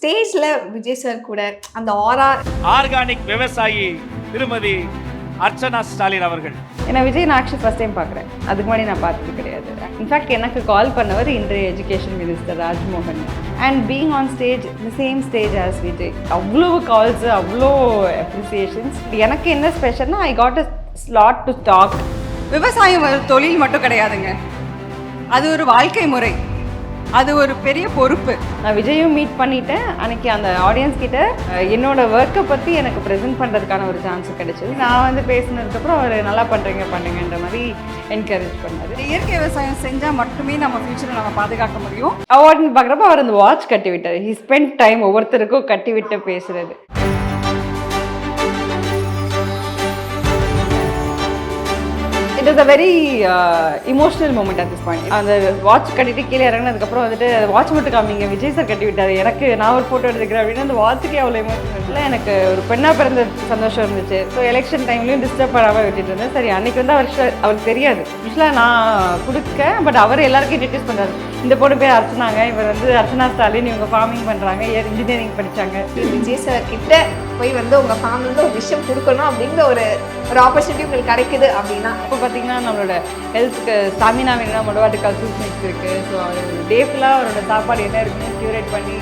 ஸ்டேஜ்ல விஜய் சார் கூட அந்த ஆரா ஆர்கானிக் விவசாயி திருமதி அர்ச்சனா ஸ்டாலின் அவர்கள். ஏன்னா விஜய் நான் ஆக்சுவலி ஃபஸ்ட் டைம் பார்க்குறேன். அதுக்கு முன்னாடி நான் பார்த்தது கிடையாது. இன்ஃபேக்ட் எனக்கு கால் பண்ணவர் இன்றைய education minister Rajmohan. And being on stage the same stage as Vijay, அவ்வளோ கால்ஸு, அவ்வளோ அப்ரிசியேஷன்ஸ். எனக்கு என்ன ஸ்பெஷல்னா I got a slot to talk. விவசாயம் ஒரு தொழில் மட்டும் கிடையாதுங்க, அது ஒரு வாழ்க்கை முறை, அது ஒரு பெரிய பொறுப்பு. நான் விஜயும் மீட் பண்ணிட்டேன். அன்றைக்கி அந்த ஆடியன்ஸ் கிட்ட என்னோட ஒர்க்கை பற்றி எனக்கு ப்ரெசென்ட் பண்ணுறதுக்கான ஒரு சான்ஸ் கிடைச்சிது. நான் வந்து பேசினதுக்கப்புறம் அவர் நல்லா பண்ணுறீங்கன்ற மாதிரி என்கரேஜ் பண்ணார். இயற்கை விவசாயம் செஞ்சால் மட்டுமே நம்ம ஃபியூச்சரை நம்ம பாதுகாக்க முடியும். அவார்டுன்னு பார்க்குறப்ப அவர் அந்த வாட்ச் கட்டி விட்டார். ஹி ஸ்பெண்ட் டைம் ஒவ்வொருத்தருக்கும் கட்டி விட்டு பேசுகிறது. It is a very emotional moment at this point. அந்த வாட்ச் கட்டிட்டு கீழே இறங்கினதுக்கப்புறம் வந்துட்டு வாட்ச் மட்டும் காமிங்க, விஜய் சார் கட்டி விட்டார், எனக்கு நான் ஒரு ஃபோட்டோ எடுத்துக்கிறேன் அப்படின்னு அந்த வாட்சுக்கே அவ்வளோ எமோஷனல். எனக்கு ஒரு பெண்ணாக பிறந்த சந்தோஷம் இருந்துச்சு. ஸோ எலெக்ஷன் டைம்லையும் டிஸ்டர்ப் பண்ணாமல் விட்டுட்டு இருந்தேன். சரி, அன்றைக்கி வந்து அவருக்கு தெரியாது யூஸ்வலாக நான் கொடுக்கேன். பட் அவர் எல்லாருக்கும் இன்ட்ரடியூஸ் பண்ணுறாரு. இந்த பொண்ணு பேர் அர்ச்சனாங்க, இவர் வந்து அர்ச்சனா ஸ்டாலின், இவங்க ஃபார்மிங் பண்ணுறாங்க, இன்ஜினியரிங் படித்தாங்க. விஜய் சார் கிட்ட போய் வந்து உங்க ஃபேமிலியில் ஒரு விஷயம் கொடுக்கணும் அப்படிங்கிற ஒரு ஆப்பர்ச்சுனிட்டி உங்களுக்கு கிடைக்குது அப்படின்னா, இப்போ பார்த்தீங்கன்னா நம்மளோட ஹெல்த்துக்கு ஸ்டாமினா வேணும்னா மொடவாட்டுக்கால் சூப் மிக்ஸ் இருக்குது. ஸோ அவர் டே ஃபுல்லாக அவரோட சாப்பாடு என்ன இருக்குன்னு க்யூரேட் பண்ணி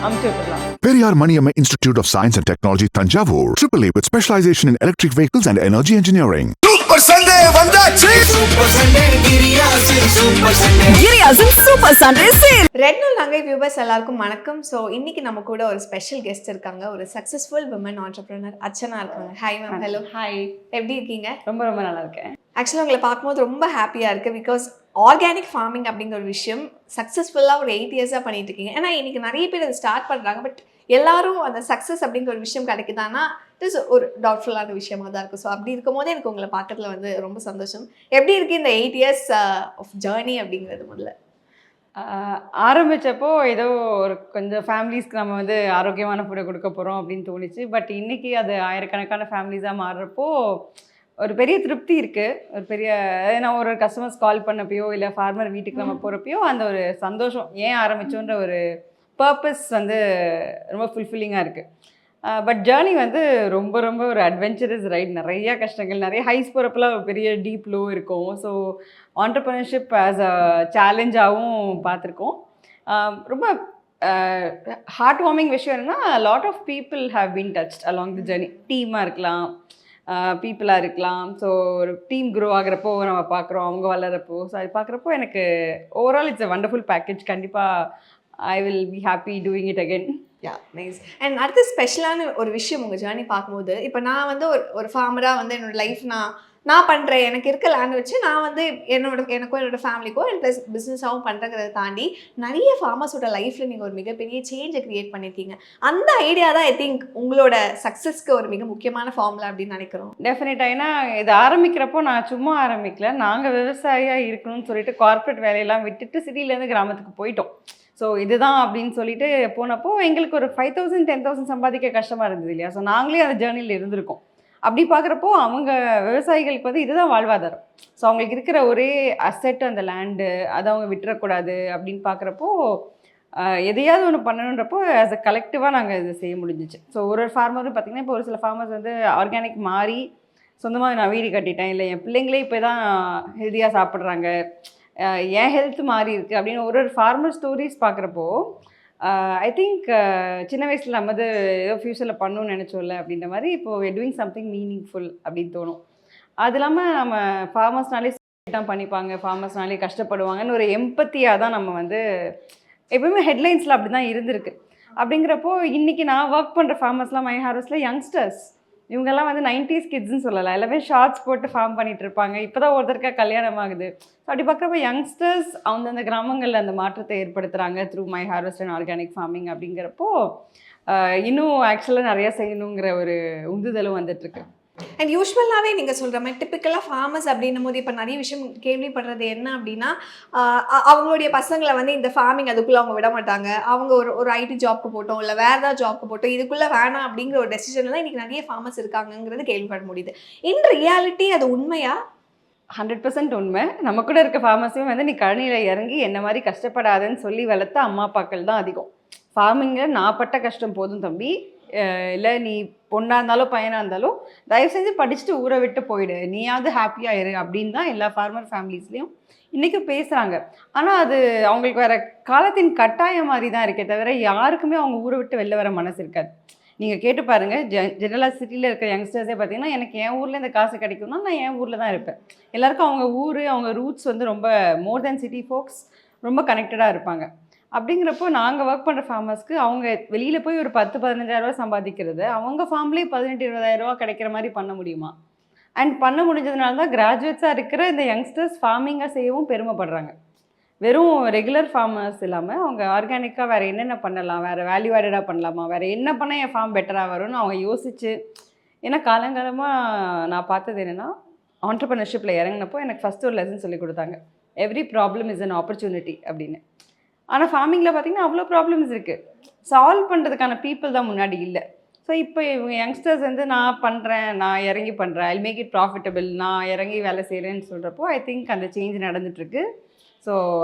அமுச்சு விட்டுலாம். Periyar Maniamma Institute of Science and Technology, Tanjavur. AAA with specialization in electric vehicles and energy engineering. Super Sunday vandachi. Super Sunday Giriyasin Super Sunday. Giriyasin Super Sunday sale. Red நூல் நங்கை viewers எல்லாருக்கும் வணக்கம். So இன்னைக்கு நம்ம கூட ஒரு special guest இருக்காங்க. ஒரு successful women entrepreneur Archana இருக்காங்க. Hi ma'am. ஹலோ. ஹாய். எப்படி இருக்கீங்க? ரொம்ப ரொம்ப நல்லா இருக்கேன். ஆக்சுவலாக உங்களை பார்க்கும்போது ரொம்ப ஹாப்பியாக இருக்குது. பிகாஸ் ஆர்கானிக் ஃபார்மிங் அப்படிங்கிற ஒரு விஷயம் சக்ஸஸ்ஃபுல்லாக ஒரு 8 இயர்ஸாக பண்ணிட்டு இருக்கீங்க. ஏன்னா இன்னைக்கு நிறைய பேர் அதை ஸ்டார்ட் பண்ணுறாங்க. பட் எல்லாரும் அந்த சக்ஸஸ் அப்படிங்கிற ஒரு விஷயம் கிடைக்குதானா இட் இஸ் ஒரு டவுட்ஃபுல்லான விஷயமா தான் இருக்குது. ஸோ அப்படி இருக்கும் போதே எனக்கு உங்களை பார்க்கறதுல வந்து ரொம்ப சந்தோஷம். எப்படி இருக்குது இந்த 8 இயர்ஸ் ஆஃப் ஜேர்னி அப்படிங்கிறது? முதல்ல ஆரம்பித்தப்போ ஏதோ ஒரு கொஞ்சம் ஃபேமிலிஸ்க்கு நம்ம வந்து ஆரோக்கியமான ஃபுட்டை கொடுக்க போகிறோம் அப்படின்னு தோணுச்சு. பட் இன்றைக்கி அது ஆயிரக்கணக்கான ஃபேமிலிஸாக மாறுறப்போ ஒரு பெரிய திருப்தி இருக்குது. ஒரு பெரிய நான் ஒரு கஸ்டமர்ஸ் கால் பண்ணப்பையோ இல்லை ஃபார்மர் வீட்டுக்கு நம்ம போகிறப்பையோ அந்த ஒரு சந்தோஷம், ஏன் ஆரம்பித்தோன்ற ஒரு பர்பஸ் வந்து ரொம்ப ஃபுல்ஃபில்லிங்காக இருக்குது. பட் ஜேர்னி வந்து ரொம்ப ரொம்ப ஒரு அட்வென்ச்சரஸ் ரைட். நிறையா கஷ்டங்கள், நிறைய ஹைஸ் போகிறப்பெல்லாம் ஒரு பெரிய டீப் லோ இருக்கும். ஸோ ஆண்டர்ப்ரனர்ஷிப் ஆஸ் அ சேலஞ்சாகவும் பார்த்துருக்கோம். ரொம்ப ஹார்ட் வார்மிங் விஷயம் என்னென்னா lot of people have been touched along the journey. டீமாக இருக்கலாம், பீப்புளாக இருக்கலாம். ஸோ ஒரு டீம் க்ரோ ஆகிறப்போ நம்ம பார்க்குறோம், அவங்க வளரப்போ. ஸோ அது பார்க்குறப்போ எனக்கு overall it's a wonderful package. கண்டிப்பாக I will be happy doing it again. Yeah, nice. And அடுத்து ஸ்பெஷலான ஒரு விஷயம் உங்கள் ஜேர்னி பார்க்கும்போது, இப்போ நான் வந்து ஒரு ஃபார்மராக வந்து என்னோடய லைஃப் நான் பண்ணுறேன். எனக்கு இருக்க லேண்ட் வச்சு நான் வந்து எனக்கும் என்னோடய ஃபேமிலிக்கோ அண்ட் ப்ளஸ் பிஸ்னஸாகவும் பண்ணுறங்கிறத தாண்டி நிறைய ஃபார்மர்ஸோட லைஃப்பில் நீங்கள் ஒரு மிகப்பெரிய சேஞ்சை க்ரியேட் பண்ணியிருக்கீங்க. அந்த ஐடியா தான் ஐ திங்க் உங்களோட சக்ஸஸ்க்கு ஒரு மிக முக்கியமான ஃபார்முலா அப்படின்னு நினைக்கிறோம். டெஃபினட்டாக. ஏன்னா இது ஆரம்பிக்கிறப்போ நான் சும்மா ஆரம்பிக்கல. நாங்கள் விவசாயியாக இருக்கணும்னு சொல்லிட்டு கார்ப்பரேட் வேலையெல்லாம் விட்டுட்டு சிட்டிலேருந்து கிராமத்துக்கு போயிட்டோம். ஸோ இதுதான் அப்படின்னு சொல்லிட்டு போனப்போ எங்களுக்கு ஒரு 5,000 10,000 சம்பாதிக்க கஷ்டமாக இருந்தது இல்லையா? ஸோ நாங்களே அந்த ஜேர்னியில் இருந்திருக்கோம். அப்படி பார்க்குறப்போ அவங்க விவசாயிகளுக்கு வந்து இதுதான் வாழ்வாதாரம். ஸோ அவங்களுக்கு இருக்கிற ஒரே அசெட் அந்த லேண்டு, அதை அவங்க விட்டுறக்கூடாது அப்படின்னு பார்க்குறப்போ எதையாவது ஒன்று பண்ணணுன்றப்போ ஆஸ் அ கலெக்டிவாக நாங்கள் இதை செய்ய முடிஞ்சிச்சு. ஸோ ஒரு ஃபார்மரும் பார்த்திங்கன்னா இப்போ ஒரு சில ஃபார்மர்ஸ் வந்து ஆர்கானிக் மாறி சொந்தமாக நான் வீடு கட்டிட்டேன், இல்லை என் பிள்ளைங்களே இப்போ தான் ஹெல்த்தியாக சாப்பிட்றாங்க, என் ஹெல்த் மாறி இருக்குது அப்படின்னு ஒரு ஃபார்மர் ஸ்டோரிஸ் பார்க்குறப்போ ஐ திங்க் சின்ன வயசில் நம்ம வந்து ஏதோ ஃப்யூச்சரில் பண்ணணும்னு நினச்சோம்ல அப்படின்ற மாதிரி இப்போது டூயிங் சம்திங் மீனிங்ஃபுல் அப்படின்னு தோணும். அது இல்லாமல் நம்ம ஃபார்மர்ஸ்னாலே தான் பண்ணிப்பாங்க, ஃபார்மர்ஸ்னாலே கஷ்டப்படுவாங்கன்னு ஒரு எம்பத்தியாக தான் நம்ம வந்து எப்பவுமே ஹெட்லைன்ஸில் அப்படி தான் இருந்திருக்கு. அப்படிங்கிறப்போ இன்றைக்கி நான் ஒர்க் பண்ணுற ஃபார்மர்ஸ்லாம் மை ஹார்வெஸ்ட்டில் யங்ஸ்டர்ஸ், இவங்கெல்லாம் வந்து 90s கிட்ஸ்ன்னு சொல்லலாம். எல்லாமே ஷார்ட்ஸ் போட்டு ஃபார்ம் பண்ணிகிட்டு இருப்பாங்க. இப்போ தான் ஒருத்தருக்கா கல்யாணம் ஆகுது. ஸோ அப்படி பார்க்குறப்ப யங்ஸ்டர்ஸ் அந்தந்த கிராமங்களில் அந்த மாற்றத்தை ஏற்படுத்துகிறாங்க through my harvest and organic farming. அப்படிங்கிறப்போ இன்னும் ஆக்சுவலாக நிறையா செய்யணுங்கிற ஒரு உந்துதலும் வந்துட்டுருக்கு. அண்ட் யூஸ்வலாகவே நீங்கள் சொல்கிற மாதிரி டிப்பிக்கலாக ஃபார்மர்ஸ் அப்படின்னும் போது இப்போ நிறைய விஷயம் கேள்விப்படுறது என்ன அப்படின்னா, அவங்களுடைய பசங்களை வந்து இந்த ஃபார்மிங் அதுக்குள்ளே அவங்க விட மாட்டாங்க. அவங்க ஒரு ஐடி ஜாப்க்கு போட்டோம், இல்லை வேறு ஏதாவது ஜாப்க்கு போட்டோம், இதுக்குள்ளே வேணாம் அப்படிங்கிற ஒரு டெசிஷனில் தான் இன்றைக்கி நிறைய ஃபார்மர்ஸ் இருக்காங்கிறது கேள்விப்பட முடியுது. இன் ரியாலிட்டி அது உண்மையா? 100% உண்மை. நம்ம கூட இருக்க ஃபார்மர்ஸுமே வந்து நீ கழனியில் இறங்கி என்ன மாதிரி கஷ்டப்படாதுன்னு சொல்லி வளர்த்த அம்மா அப்பாக்கள் தான் அதிகம். ஃபார்மிங்கில் நான் பட்ட கஷ்டம் போதும் தம்பி, இல்லை நீ பொண்ணாக இருந்தாலும் பையனாக இருந்தாலும் தயவு செஞ்சு படிச்சுட்டு ஊரை விட்டு போயிடு, நீயாவது ஹாப்பியாக இரு அப்படின்னு தான் எல்லா ஃபார்மர் ஃபேமிலிஸ்லேயும் இன்றைக்கும் பேசுகிறாங்க. ஆனால் அது அவங்களுக்கு வேறு காலத்தின் கட்டாயம் மாதிரி தான் இருக்கே தவிர யாருக்குமே அவங்க ஊரை விட்டு வெளில வர மனசு இருக்காது. நீங்கள் கேட்டு பாருங்கள், ஜெனரலாக சிட்டியில் இருக்கிற யங்ஸ்டர்ஸே பார்த்தீங்கன்னா எனக்கு என் ஊரில் இந்த காசு கிடைக்கும்னா நான் என் ஊரில் தான் இருப்பேன். எல்லாருக்கும் அவங்க ஊர், அவங்க ரூட்ஸ் வந்து ரொம்ப மோர் தேன் சிட்டி ஃபோக்ஸ் ரொம்ப கனெக்டடாக இருப்பாங்க. அப்படிங்கிறப்போ நாங்கள் ஒர்க் பண்ணுற ஃபார்மர்ஸ்க்கு அவங்க வெளியில் போய் ஒரு 10-15,000 சம்பாதிக்கிறது அவங்க ஃபார்ம்லேயே 18-20,000 கிடைக்கிற மாதிரி பண்ண முடியுமா? அண்ட் பண்ண முடிஞ்சதுனால தான் கிராஜுவேட்ஸாக இருக்கிற இந்த யங்ஸ்டர்ஸ் ஃபார்மிங்காக செய்யவும் பெருமைப்படுறாங்க. வெறும் ரெகுலர் ஃபார்மர்ஸ் இல்லாமல் அவங்க ஆர்கானிக்காக வேறு என்னென்ன பண்ணலாம், வேறு வேல்யூ ஆடடாக பண்ணலாமா, வேறு என்ன பண்ணால் என் ஃபார்ம் பெட்டராக வரும்னு அவங்க யோசிச்சு. ஏன்னா காலங்காலமாக நான் பார்த்தது என்னென்னா, ஆண்டர்ப்ரனர்ஷிப்பில் இறங்கினப்போ எனக்கு ஃபஸ்ட்டு ஒரு லெசன் சொல்லி கொடுத்தாங்க, every problem is an opportunity அப்படின்னு. ஆனால் ஃபார்மிங்கில் பார்த்திங்கன்னா அவ்வளோ ப்ராப்ளம்ஸ் இருக்குது, சால்வ் பண்ணுறதுக்கான பீப்புள் தான் முன்னாடி இல்லை. ஸோ இப்போ இவங்க யங்ஸ்டர்ஸ் வந்து நான் பண்ணுறேன், நான் இறங்கி பண்ணுறேன், ஐ மேக் இட் ப்ராஃபிட்டபிள், நான் இறங்கி வேலை செய்கிறேன்னு சொல்கிறப்போ ஐ திங்க் அந்த சேஞ்ச் நடந்துகிட்ருக்கு. ஸோ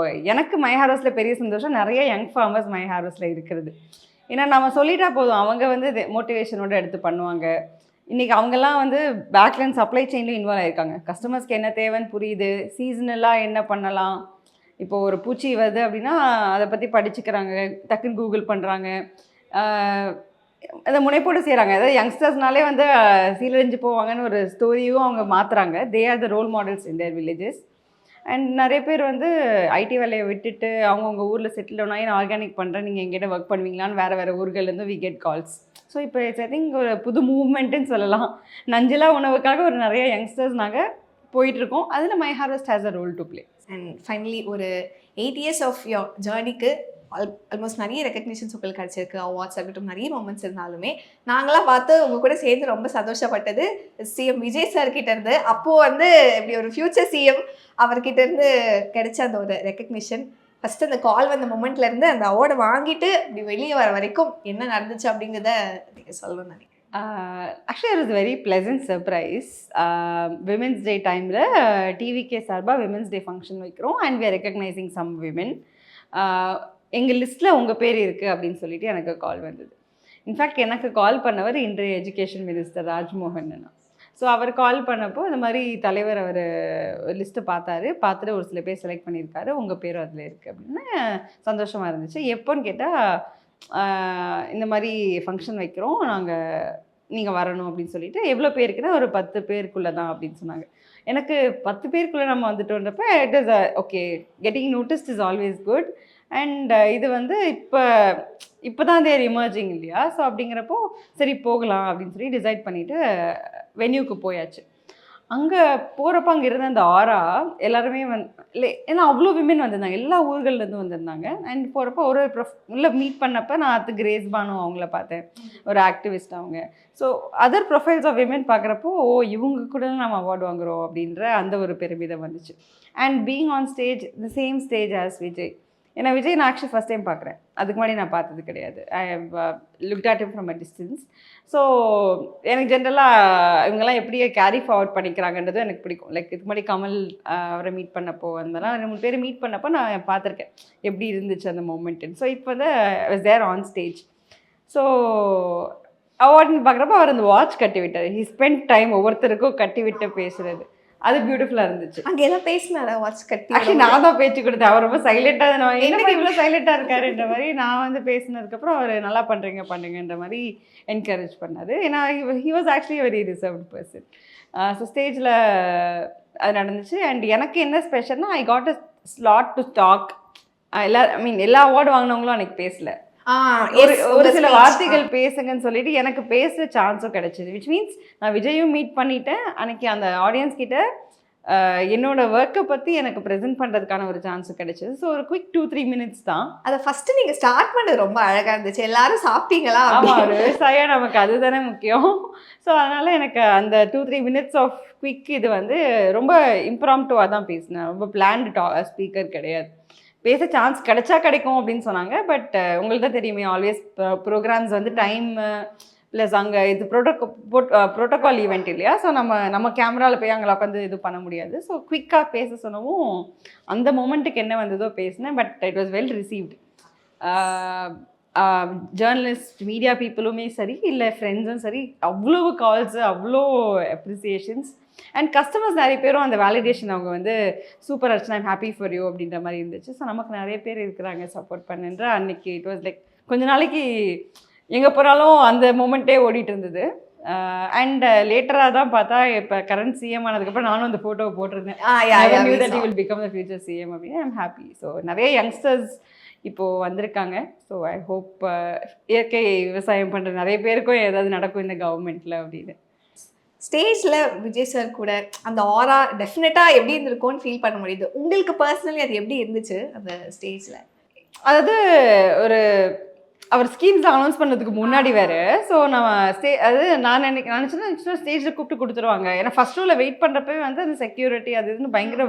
எனக்கு மை ஹார்வெஸ்ட்டில் பெரிய சந்தோஷம் நிறைய யங் ஃபார்மர்ஸ் மை ஹார்வெஸ்ட்டில் இருக்கிறது. ஏன்னா நம்ம சொல்லிட்டா போதும், அவங்க வந்து மோட்டிவேஷனோடு எடுத்து பண்ணுவாங்க. இன்றைக்கி அவங்கெல்லாம் வந்து பேக்லைன் சப்ளை செயின்லையும் இன்வால்வ் ஆகிருக்காங்க. கஸ்டமர்ஸ்க்கு என்ன தேவைன்னு புரியுது, சீசனலாக என்ன பண்ணலாம், இப்போது ஒரு பூச்சி வருது அப்படின்னா அதை பற்றி படிச்சுக்கிறாங்க, டக்குன்னு கூகுள் பண்ணுறாங்க, அதை முனைப்போடு செய்கிறாங்க. அதாவது யங்ஸ்டர்ஸ்னாலே வந்து சீரழிஞ்சு போவாங்கன்னு ஒரு ஸ்டோரியும் அவங்க மாற்றுறாங்க. They are the role models in their villages. And நிறைய பேர் வந்து ஐடி வேலையை விட்டுட்டு அவங்கவுங்க ஊரில் செட்டில் ஆனால் நான் ஆர்கானிக் பண்ணுறேன், நீங்கள் எங்கிட்ட ஒர்க் பண்ணுவீங்களான்னு வேறு ஊர்கள்லேருந்து வி கெட் கால்ஸ். ஸோ இப்போ இட்ஸ் ஐ திங்க் ஒரு புது மூவ்மெண்ட்டுன்னு சொல்லலாம். நஞ்சிலா உணவுக்காக ஒரு நிறைய யங்ஸ்டர்ஸ் நாங்கள் போயிட்டுருக்கோம். அதில் my harvest has a role to play. And finally ஒரு 8 years ஆஃப் யோர் ஜேர்னிக்கு ஆல்மோஸ்ட் நிறைய ரெக்கக்னிஷன்ஸ் உங்களுக்கு கிடச்சிருக்கு, அவார்ட்ஸ் ஆகட்டும், நிறைய மூமெண்ட்ஸ் இருந்தாலுமே நாங்களாம் பார்த்து உங்கள் கூட சேர்ந்து ரொம்ப சந்தோஷப்பட்டது சிஎம் விஜய் சார் கிட்ட இருந்து. அப்போது வந்து இப்படி ஒரு ஃபியூச்சர் சிஎம் அவர்கிட்ட இருந்து கிடைச்ச அந்த ஒரு ரெக்கக்னிஷன், ஃபஸ்ட்டு அந்த கால் வந்த மொமெண்ட்லேருந்து அந்த அவார்டை வாங்கிட்டு இப்படி வெளியே வர வரைக்கும் என்ன நடந்துச்சு அப்படிங்கிறத நீங்கள் சொல்லணும்னு நினைக்கிறேன். Actually it is very pleasant surprise. Women's day டைமில் டிவிகே சார்பாக விமென்ஸ் டே ஃபங்க்ஷன் வைக்கிறோம் and we are recognising some women. எங்கள் லிஸ்ட்டில் உங்கள் பேர் இருக்குது அப்படின்னு சொல்லிட்டு எனக்கு கால் வந்தது. இன்ஃபேக்ட் எனக்கு கால் பண்ணவர் இன்றைய எஜுகேஷன் மினிஸ்டர் ராஜ்மோகன். ஸோ அவர் கால் பண்ணப்போ இந்த மாதிரி தலைவர் அவர் லிஸ்ட்டை பார்த்துட்டு ஒரு சில பேர் செலக்ட் பண்ணியிருக்காரு, உங்கள் பேரும் அதில் இருக்குது அப்படின்னு சந்தோஷமாக இருந்துச்சு. எப்போன்னு கேட்டால் இந்த மாதிரி ஃபங்க்ஷன் வைக்கிறோம் நீங்கள் வரணும் அப்படின்னு சொல்லிட்டு, எவ்வளோ பேருக்குன்னா ஒரு 10 பேருக்குள்ளே தான் அப்படின்னு சொன்னாங்க. எனக்கு 10 பேருக்குள்ளே நம்ம வந்துட்டோன்றப்ப it is okay, getting noticed is always good. And இது வந்து இப்போ தான் தேர் எமர்ஜிங் இல்லையா. ஸோ அப்படிங்கிறப்போ சரி போகலாம் அப்படின்னு சொல்லி டிசைட் பண்ணிவிட்டு வென்யூக்கு போயாச்சு. அங்கே போகிறப்ப அங்கே இருந்த அந்த ஆரா எல்லாருமே இல்லை, ஏன்னா அவ்வளோ விமென் வந்திருந்தாங்க, எல்லா ஊர்கள்லேருந்து வந்திருந்தாங்க. அண்ட் போகிறப்போ ஒரு உள்ள மீட் பண்ணப்போ நான் அது கிரேஸ் பானு அவங்கள பார்த்தேன், ஒரு ஆக்டிவிஸ்ட் அவங்க. So other profiles of women பார்க்குறப்போ இவங்க கூட நம்ம அவார்டு வாங்குகிறோம் அப்படின்ற அந்த ஒரு பெருமிதம் வந்துச்சு. And being on stage the same stage as Vijay. ஏன்னா விஜய் நான் ஆக்சுவலி ஃபஸ்ட் டைம் பார்க்குறேன், அதுக்கு முன்னாடி நான் பார்த்தது கிடையாது. I have looked at him from a distance. So எனக்கு ஜென்ரலாக இவங்கெல்லாம் எப்படி கேரி ஃபார்வர்ட் பண்ணிக்கிறாங்கன்றதும் எனக்கு பிடிக்கும். லைக் இதுக்கு முன்னாடி கமல் அவரை மீட் பண்ணப்போ அதெல்லாம் 2-3 பேர் மீட் பண்ணப்போ நான் பார்த்துருக்கேன் எப்படி இருந்துச்சு அந்த மூமெண்ட்டுன்னு. ஸோ இப்போ வந்து I was there on stage. So அவார்டுன்னு பார்க்குறப்ப அவர் அந்த வாட்ச் கட்டி விட்டார். ஹி ஸ்பெண்ட் டைம் ஒவ்வொருத்தருக்கும் கட்டி விட்டு பேசுகிறது, அது பியூட்டிஃபுல்லாக இருந்துச்சு. அங்கே எல்லாம் பேசினாரா வாட்ச் கட்டி? ஆக்சுவலி நான் தான் பேச்சு கொடுத்தேன். அவர் ரொம்ப சைலண்டாக, நான் என்ன இவ்வளோ சைலண்டாக இருக்காருன்ற மாதிரி நான் வந்து பேசினதுக்கப்புறம் அவர் நல்லா பண்ணுறீங்கன்ற மாதிரி என்கரேஜ் பண்ணார். ஏன்னா he was actually very reserved person. So ஸ்டேஜில் அது நடந்துச்சு. அண்ட் எனக்கு என்ன ஸ்பெஷல்னா I got a slot to talk. எல்லா அவார்டு வாங்கினவங்களும் அன்றைக்கி பேசல, ஒரு சில வார்த்தைகள் பேசுங்கன்னு சொல்லிட்டு எனக்கு பேசுகிற சான்ஸும் கிடைச்சிது. விச் மீன்ஸ் நான் விஜயும் மீட் பண்ணிட்டேன். அன்றைக்கி அந்த ஆடியன்ஸ் கிட்ட என்னோட ஒர்க்கை பற்றி எனக்கு ப்ரெசென்ட் பண்ணுறதுக்கான ஒரு சான்ஸும் கிடைச்சிது. ஸோ ஒரு குவிக் 2-3 minutes தான். அதை ஃபஸ்ட்டு நீங்கள் ஸ்டார்ட் பண்ணது ரொம்ப அழகாக இருந்துச்சு. எல்லாரும் சாப்பிட்டீங்களா? ஆமாம், ஒரு விவசாயம் நமக்கு அதுதானே முக்கியம். ஸோ அதனால் எனக்கு அந்த 2-3 minutes ஆஃப் குவிக் இது வந்து ரொம்ப இம்ப்ராம்ப்டுவாக தான் பேசினேன். ரொம்ப பிளான்டு ஸ்பீக்கர் கிடையாது. பேச சான்ஸ் கிடைச்சா கிடைக்கும் அப்படின்னு சொன்னாங்க. பட் உங்களுக்கு தான் தெரியுமே, ஆல்வேஸ் ப்ரோக்ராம்ஸ் வந்து டைம் ப்ளஸ் அங்கே இது ப்ரோட்டோகால் ஈவெண்ட் இல்லையா. ஸோ நம்ம கேமராவில் போய் அங்கே உட்காந்து இது பண்ண முடியாது. ஸோ குவிக்காக பேச சொன்னவும் அந்த மொமெண்ட்டுக்கு என்ன வந்ததோ பேசினேன். But it was well received. Journalist media பீப்புளுமே சரி இல்லை ஃப்ரெண்ட்ஸும் சரி அவ்வளோ கால்ஸு அவ்வளோ அப்ரிசியேஷன்ஸ் அண்ட் கஸ்டமர்ஸ் நிறைய பேரும் அந்த வேலிடேஷன் அவங்க வந்து super Archana I'm happy for you அப்படின்ற மாதிரி இருந்துச்சு. ஸோ நமக்கு நிறைய பேர் இருக்கிறாங்க சப்போர்ட் பண்ணுன்ற அன்னைக்கு இட் வாஸ் லைக் கொஞ்ச நாளைக்கு எங்கே போனாலும் அந்த மூமெண்ட்டே ஓடிட்டு இருந்தது. அண்ட் லேட்டராக தான் பார்த்தா இப்போ கரண்ட் சிஎம் ஆனதுக்கப்புறம் நானும் அந்த ஃபோட்டோவை போட்டிருந்தேன். Will become the future CM அப்படின்னு ஐம் ஹாப்பி. ஸோ நிறைய யங்ஸ்டர்ஸ் இப்போது வந்திருக்காங்க. ஸோ ஐ ஹோப் இயற்கை விவசாயம் பண்ணுற நிறைய பேருக்கும் ஏதாவது நடக்கும் இந்த கவர்மெண்ட்டில் அப்படின்னு. ஸ்டேஜில் விஜய் சார் கூட அந்த ஆரா டெஃபினட்டாக எப்படி இருந்திருக்கும்னு ஃபீல் பண்ண முடியுது. உங்களுக்கு பர்சனலி அது எப்படி இருந்துச்சு அந்த ஸ்டேஜில்? அதாவது ஒரு அவர் ஸ்கீம்ஸ் அனௌன்ஸ் பண்ணதுக்கு முன்னாடி வேறு. ஸோ நம்ம அது நான் நினச்சேன்னா ஸ்டேஜில் கூப்பிட்டு கொடுத்துருவாங்க. ஏன்னா ஃபர்ஸ்ட் ரோவில் வெயிட் பண்ணுறப்பவே வந்து அந்த செக்யூரிட்டி அது இதுன்னு பயங்கர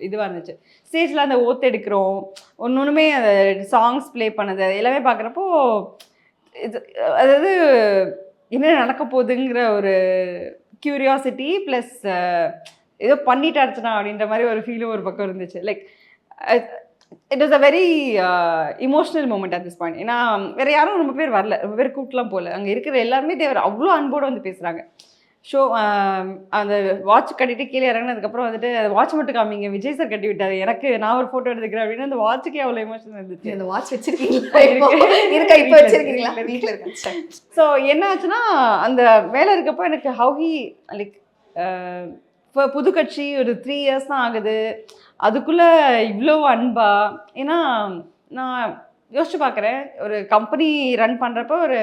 இதுவாக இருந்துச்சு. ஸ்டேஜில் அந்த ஓத்து எடுக்கிறோம், ஒன்றுமே அந்த சாங்ஸ் ப்ளே பண்ணது எல்லாமே பார்க்குறப்போ இது அதாவது என்ன நடக்க போகுதுங்கிற ஒரு கியூரியாசிட்டி ப்ளஸ் ஏதோ பண்ணிட்டு அடிச்சனா அப்படின்ற மாதிரி ஒரு ஃபீலும் ஒரு பக்கம் இருந்துச்சு. Like it was a very emotional moment at this point. ஏன்னா வேறு யாரும் ரொம்ப பேர் வரல, ரொம்ப பேர் கூட்டலாம் போகல. அங்கே இருக்கிற எல்லாருமே தேவர் அவ்வளோ அன்போடு வந்து பேசுகிறாங்க. ஷோ அந்த வாட்ச் கட்டிட்டு கீழே இறங்கினதுக்கப்புறம் வந்துட்டு அந்த வாட்ச் மட்டும் காமிங்க, விஜய் சார் கட்டி விட்டாரு, எனக்கு நான் ஒரு ஃபோட்டோ எடுத்துக்கிறேன் அப்படின்னு அந்த வாட்சுக்கே அவ்வளோ எமோஷன் இருந்துச்சு. அந்த வாட்ச் வச்சிருக்கீங்களா? இப்போ வச்சிருக்கீங்களா? வீட்டில் இருக்கு. ஸோ என்ன ஆச்சுன்னா அந்த வேலை இருக்கப்போ எனக்கு ஹவு லைக் இப்போ புது கட்சி ஒரு 3 years தான் ஆகுது, அதுக்குள்ளே இவ்வளோ அன்பா. ஏன்னா நான் யோசிச்சு பார்க்குறேன், ஒரு கம்பெனி ரன் பண்ணுறப்போ ஒரு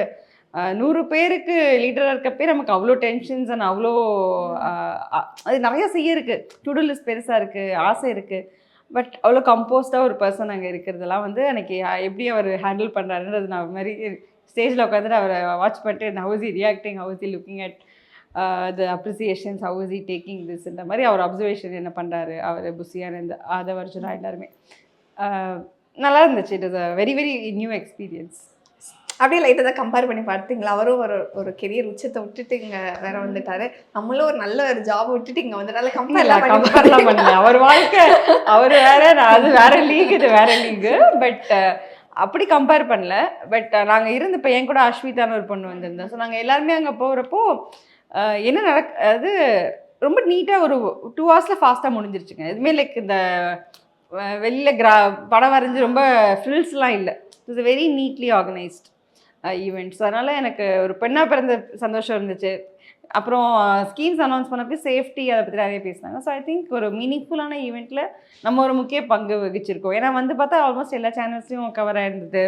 100 பேருக்கு லீடராக இருக்கப்பே நமக்கு அவ்வளோ டென்ஷன்ஸ் அண்ட் அவ்வளோ அது நிறைய செய்ய இருக்குது, டு டூ லிஸ்ட் பெருசாக இருக்குது, ஆசை இருக்குது. பட் அவ்வளோ கம்போஸ்டாக ஒரு பர்சன் அங்கே இருக்கிறதெல்லாம் வந்து அன்றைக்கி எப்படி அவர் ஹேண்டில் பண்ணுறாருன்றது நான் மாதிரி ஸ்டேஜில் உட்காந்துட்டு அவரை வாட்ச் பண்ணிட்டு how is he reacting, how is he looking at the appreciations, how is he taking this, இந்த மாதிரி அவர் அப்சர்வேஷன் என்ன பண்ணுறாரு, அவர் புசியான இந்த அதை வருஷம் எல்லாருமே நல்லா இருந்துச்சு. It is a very very new experience. அப்படியே லைட்டாக தான் கம்பேர் பண்ணி பார்த்தீங்களா? அவரும் ஒரு கெரியர் உச்சத்தை விட்டுட்டு இங்கே வேற வந்துட்டாரு, நம்மளும் ஒரு நல்ல ஒரு ஜாப் விட்டுட்டு இங்கே வந்துட்டால கம்பேர்லாம் பண்ணல. அவர் வாழ்க்கை அவர் வேற, அது வேற லீக், இது வேற லீக். பட் அப்படி கம்பேர் பண்ணல. பட் நாங்கள் இருந்து இப்போ என் கூட அஸ்விதான்னு ஒரு பொண்ணு வந்திருந்தோம். ஸோ நாங்கள் எல்லாருமே அங்கே போகிறப்போ என்ன அது ரொம்ப நீட்டாக ஒரு 2 hours ஃபாஸ்ட்டாக முடிஞ்சிருச்சுங்க. எதுவுமே லைக் இந்த வெளியில் படம் வரைஞ்சி ரொம்ப ஃப்ரில்ஸ்லாம் இல்லை. It's very neatly organised events. அதனால் எனக்கு ஒரு பெண்ணாக பிறந்த சந்தோஷம் இருந்துச்சு. அப்புறம் ஸ்கீம்ஸ் அனௌன்ஸ் பண்ணப்போ சேஃப்டி அதை பற்றி நிறைய பேசினாங்க. ஸோ ஐ திங்க் ஒரு மீனிங்ஃபுல்லான ஈவெண்ட்டில் நம்ம ஒரு முக்கிய பங்கு வகிச்சிருக்கோம். ஏன்னா வந்து பார்த்தா ஆல்மோஸ்ட் எல்லா சேனல்ஸ்லையும் கவர் ஆகிருந்தது,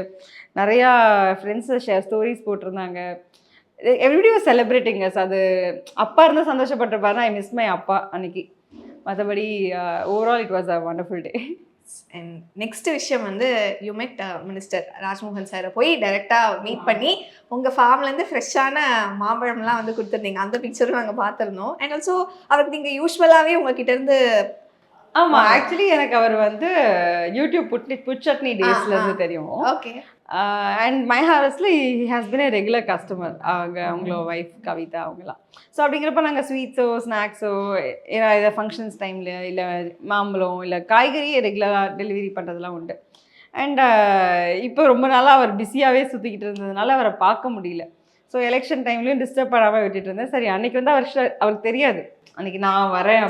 நிறையா ஃப்ரெண்ட்ஸு ஸ்டோரிஸ் போட்டிருந்தாங்க, எவ்ரிபடி வாஸ் செலிப்ரேட்டிங் அஸ். அது அப்பா இருந்தால் சந்தோஷப்பட்டிருப்பாருன்னா ஐ மிஸ் மை அப்பா அன்னைக்கு. மற்றபடி overall it was a wonderful day. And next விஷயம் வந்து யூ மெட் மினிஸ்டர் ராஜ்மோகன் சாரை போய் டைரெக்டாக மீட் பண்ணி உங்கள் ஃபார்ம்லேருந்து ஃப்ரெஷ்ஷான மாம்பழம்லாம் வந்து கொடுத்துருந்தீங்க. அந்த பிக்சரும் நாங்கள் பார்த்துருந்தோம். அண்ட் ஆல்சோ அவருக்கு நீங்கள் யூஸ்வலாகவே உங்ககிட்டேருந்து ஆமாம், ஆக்சுவலி எனக்கு அவர் வந்து யூடியூப் புட்சட்னி டேஸ்லேருந்து தெரியும். ஓகே. அண்ட் மை ஹாரஸ்ல has been a regular customer. அவங்களோட ஒய்ஃப் கவிதா அவங்களாம். ஸோ அப்படிங்கிறப்ப நாங்கள் ஸ்வீட்ஸோ ஸ்நாக்ஸோ இதை ஃபங்க்ஷன்ஸ் டைமில் இல்லை மாம்பழம் இல்லை காய்கறியை ரெகுலராக டெலிவரி பண்ணுறதுலாம் உண்டு. அண்ட் இப்போ ரொம்ப நாளாக அவர் பிஸியாகவே சுற்றிக்கிட்டு இருந்ததுனால அவரை பார்க்க முடியல. ஸோ எலெக்ஷன் டைம்லையும் டிஸ்டர்ப் பண்ணாமல் விட்டுட்டு இருந்தேன். சரி, அன்றைக்கி வந்து அவருக்கு தெரியாது அன்றைக்கி நான் வரேன்.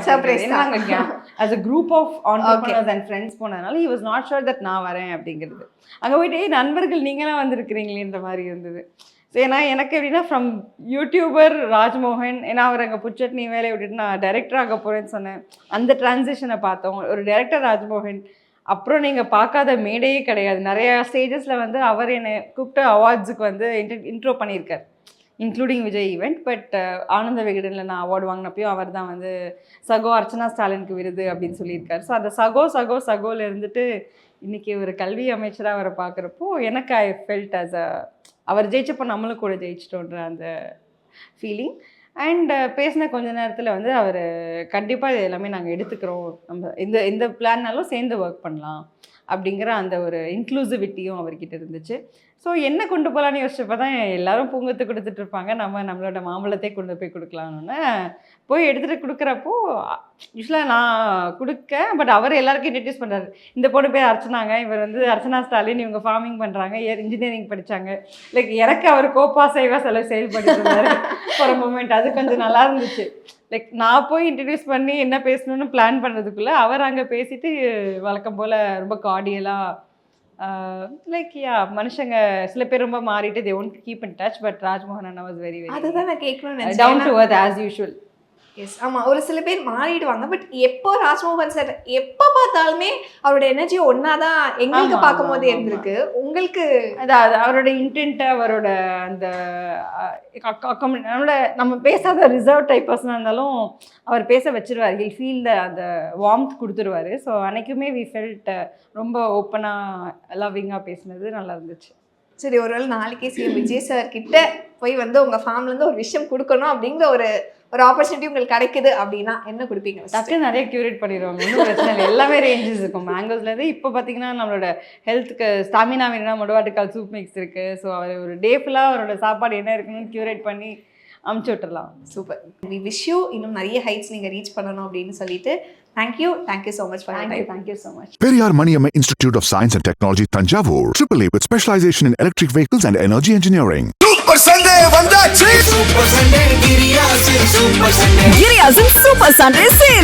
நாங்கள் as a group of entrepreneurs and friends போனதுனால he was not sure that நான் வரேன் அப்படிங்கிறது. அங்கே போயிட்டு நண்பர்கள் நீங்களாம் வந்திருக்கிறீங்களேன்ற மாதிரி இருந்தது. ஸோ ஏன்னா எனக்கு எப்படின்னா ஃப்ரம் யூடியூபர் ராஜ்மோகன், ஏன்னா அவர் அங்கே புட்சட்னி வேலையை விட்டுட்டு நான் டைரக்டர் ஆக போகிறேன்னு சொன்னேன். அந்த டிரான்சிஷனை பார்த்தோம். ஒரு டைரக்டர் ராஜ்மோகன், அப்புறம் நீங்கள் பார்க்காத மேடையே கிடையாது. நிறையா ஸ்டேஜஸில் வந்து அவர் என்னை கூப்பிட்டு அவார்ட்ஸுக்கு வந்து இன்ட்ரோ பண்ணியிருக்கார், இன்க்ளூடிங் விஜய் ஈவெண்ட். பட் ஆனந்த விகடனில் நான் அவார்டு வாங்கினப்பையும் அவர் தான் வந்து சகோ அர்ச்சனா ஸ்டாலினுக்கு விருது அப்படின்னு சொல்லியிருக்காரு. ஸோ அந்த சகோவில் இருந்துட்டு இன்றைக்கி ஒரு கல்வி அமைச்சராக அவரை பார்க்குறப்போ எனக்கு ஐ ஃபெல்ட் அஸ் அவர் ஜெயிச்சப்போ நம்மளும் கூட ஜெயிச்சிட்டோன்ற அந்த ஃபீலிங். அண்ட் பேசின கொஞ்ச நேரத்தில் வந்து அவர் கண்டிப்பாக இது எல்லாமே நாங்கள் எடுத்துக்கிறோம், நம்ம இந்த பிளான்னாலும் சேர்ந்து ஒர்க் பண்ணலாம் அப்படிங்கிற அந்த ஒரு இன்க்ளூசிவிட்டியும் அவர்கிட்ட இருந்துச்சு. ஸோ என்ன கொண்டு போகலான்னு யோசிச்சப்போ தான் எல்லாரும் பூங்கொத்து கொடுத்துட்டு இருப்பாங்க, நம்ம நம்மளோட மாம்பழத்தை கொண்டு போய் கொடுக்கலான்னு போய் எடுத்துகிட்டு கொடுக்குறப்போ யூஸ்வலாக நான் கொடுக்க, பட் அவர் எல்லாருக்கும் இன்ட்ரடியூஸ் பண்ணுறாரு. இந்த பொண்ணு பேர் அர்ச்சனாங்க, இவர் வந்து அர்ச்சனா ஸ்டாலின், இவங்க ஃபார்மிங் பண்ணுறாங்க, இன்ஜினியரிங் படித்தாங்க. லைக் எனக்கு அவர் கோப்பா செய்வா செயல்படுறாரு ஒரு மூமெண்ட். அது கொஞ்சம் நல்லா இருந்துச்சு. லைக் நான் போய் இன்ட்ரடியூஸ் பண்ணி என்ன பேசணும்னு பிளான் பண்ணுறதுக்குள்ளே அவர் அங்கே பேசிட்டு வழக்கம் போல் ரொம்ப கார்டியலாக லைக் மனுஷங்க சில பேர் ரொம்ப மாறிட்டு they won't keep in touch, but Rajmohan Anna was very அதுதான் நான் கேட்கணும்னு down நினைச்சேன். to earth as usual. Yes ஆமா, ஒரு சில பேர் மாறிடுவாங்க. பட் எப்போ ராஜ்மோகன் சார் எப்போ பார்த்தாலுமே அவரோட எனர்ஜி ஒன்னாதான் எங்களுக்கு ஆமா, பார்க்கும்போது ஆமா, இருந்திருக்கு. உங்களுக்கு அதாவது அவரோட இன்டென்ட், அவரோட அந்த நம்மளோட நம்ம பேசாத ரிசர்வ் டைப் பர்சனாக இருந்தாலும் அவர் பேச வச்சிருவார். ஹில் ஃபீல் அந்த வார்ம்த் கொடுத்துருவாரு. ஸோ அன்னைக்குமே வி ஃபெல்ட் ரொம்ப ஓப்பனாக லவ்விங்காக பேசினது நல்லா இருந்துச்சு. சரி, ஒருவேளை நாளைக்கே சிஎம் விஜய் சார் கிட்ட போய் வந்து உங்க ஃபேமிலில இருந்து ஒரு விஷயம் கொடுக்கணும் அப்படிங்கிற ஒரு ஆப்பர்ச்சுனிட்டி உங்களுக்கு கிடைக்குது அப்படின்னா என்ன கொடுப்பீங்க? டக்கு நிறைய க்யூரேட் பண்ணிடுவாங்க, ஒன்றும் பிரச்சனை இல்லை. எல்லாமே ரேஞ்சஸ் இருக்கும் மேங்கோஸ்லேருந்து. இப்போ பார்த்தீங்கன்னா நம்மளோட ஹெல்த்துக்கு ஸ்டாமினா வேணும்னா மொடவாட்டுக்கால் சூப் மிக்ஸ் இருக்குது. ஸோ அவர் ஒரு டே ஃபுல்லாக அவரோட சாப்பாடு என்ன இருக்குன்னு க்யூரேட் பண்ணி அமுச்சு விட்டுடலாம். சூப்பர். வி விஷ் யூ இன்னும் நிறைய ஹைட்ஸ் நீங்கள் ரீச் பண்ணணும் அப்படின்னு சொல்லிட்டு thank you so much for time. Thank you so much. Periyar Maniamma Institute of Science and Technology, Tanjavur. AAA with specialization in electric vehicles and energy engineering. Super Sunday vandachi. Super Sunday Giriyasin Super Sunday. Giriyasin Super Sunday sale.